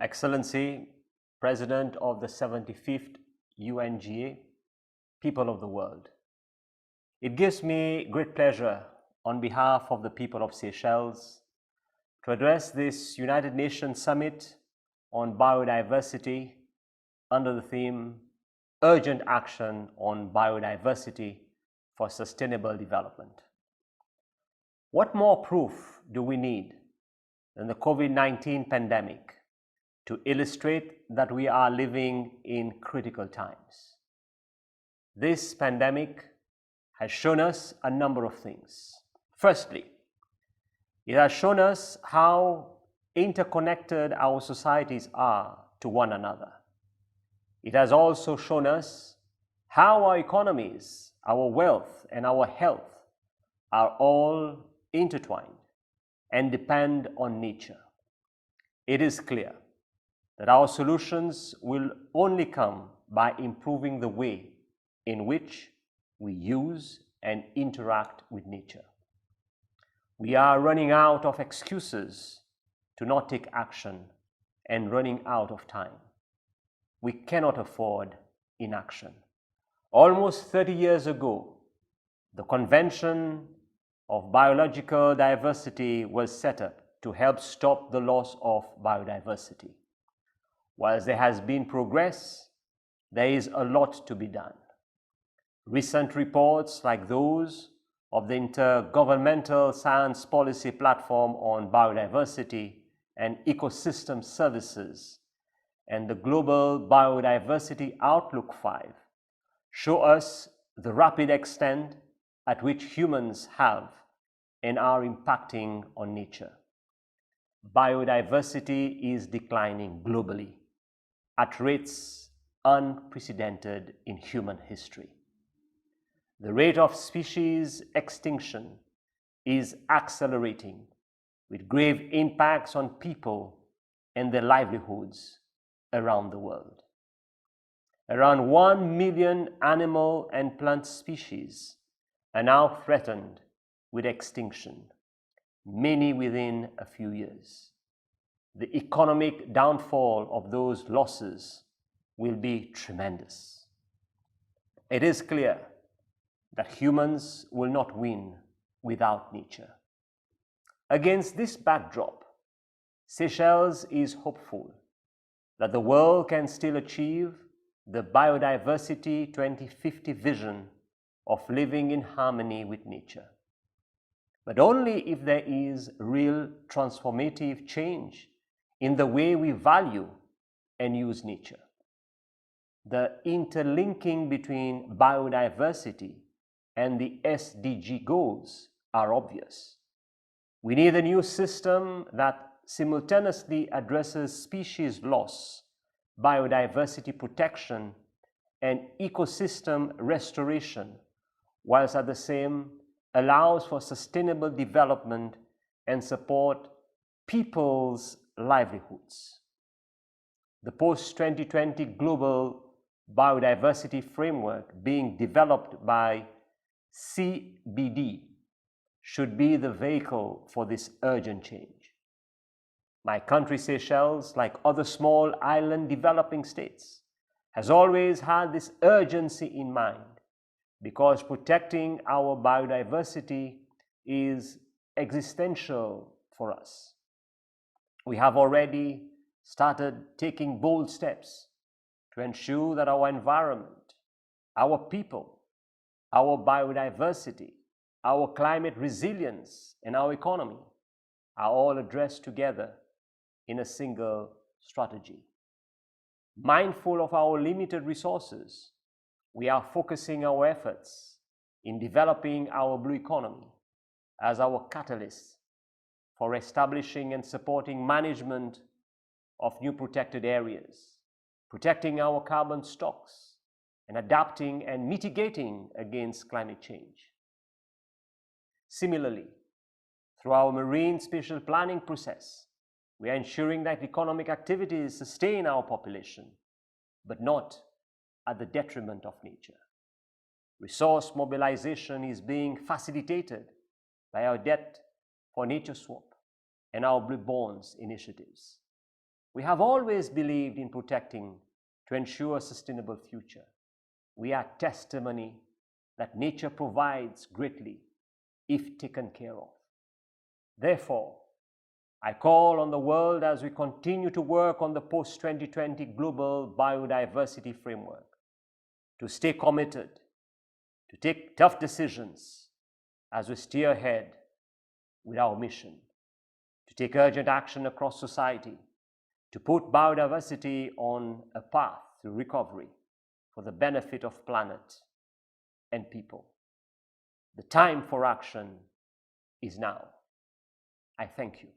Excellency, President of the 75th UNGA, people of the world. It gives me great pleasure on behalf of the people of Seychelles to address this United Nations Summit on biodiversity under the theme Urgent Action on Biodiversity for Sustainable Development. What more proof do we need than the COVID-19 pandemic to illustrate that we are living in critical times? This pandemic has shown us a number of things. Firstly, it has shown us how interconnected our societies are to one another. It has also shown us how our economies, our wealth, and our health are all intertwined and depend on nature. It is clear that our solutions will only come by improving the way in which we use and interact with nature. We are running out of excuses to not take action and running out of time. We cannot afford inaction. Almost 30 years ago, the Convention of Biological Diversity was set up to help stop the loss of biodiversity. Whilst there has been progress, there is a lot to be done. Recent reports like those of the Intergovernmental Science Policy Platform on Biodiversity and Ecosystem Services and the Global Biodiversity Outlook 5 show us the rapid extent at which humans have and are impacting on nature. Biodiversity is declining globally at rates unprecedented in human history. The rate of species extinction is accelerating with grave impacts on people and their livelihoods around the world. Around 1 million animal and plant species are now threatened with extinction, many within a few years. The economic downfall of those losses will be tremendous. It is clear that humans will not win without nature. Against this backdrop, Seychelles is hopeful that the world can still achieve the Biodiversity 2050 vision of living in harmony with nature, but only if there is real transformative change in the way we value and use nature. The interlinking between biodiversity and the SDG goals are obvious. We need a new system that simultaneously addresses species loss, biodiversity protection, and ecosystem restoration, whilst at the same allows for sustainable development and support people's livelihoods. The post-2020 Global Biodiversity Framework being developed by CBD should be the vehicle for this urgent change. My country, Seychelles, like other small island developing states, has always had this urgency in mind because protecting our biodiversity is existential for us. We have already started taking bold steps to ensure that our environment, our people, our biodiversity, our climate resilience, and our economy are all addressed together in a single strategy. Mindful of our limited resources, we are focusing our efforts in developing our blue economy as our catalyst for establishing and supporting management of new protected areas, protecting our carbon stocks, and adapting and mitigating against climate change. Similarly, through our marine spatial planning process, we are ensuring that economic activities sustain our population, but not at the detriment of nature. Resource mobilization is being facilitated by our Debt for Nature Swap and our Blue Bonds initiatives. We have always believed in protecting to ensure a sustainable future. We are testimony that nature provides greatly if taken care of. Therefore, I call on the world as we continue to work on the post-2020 global biodiversity framework to stay committed, to take tough decisions as we steer ahead with our mission, to take urgent action across society, to put biodiversity on a path to recovery for the benefit of planet and people. The time for action is now. I thank you.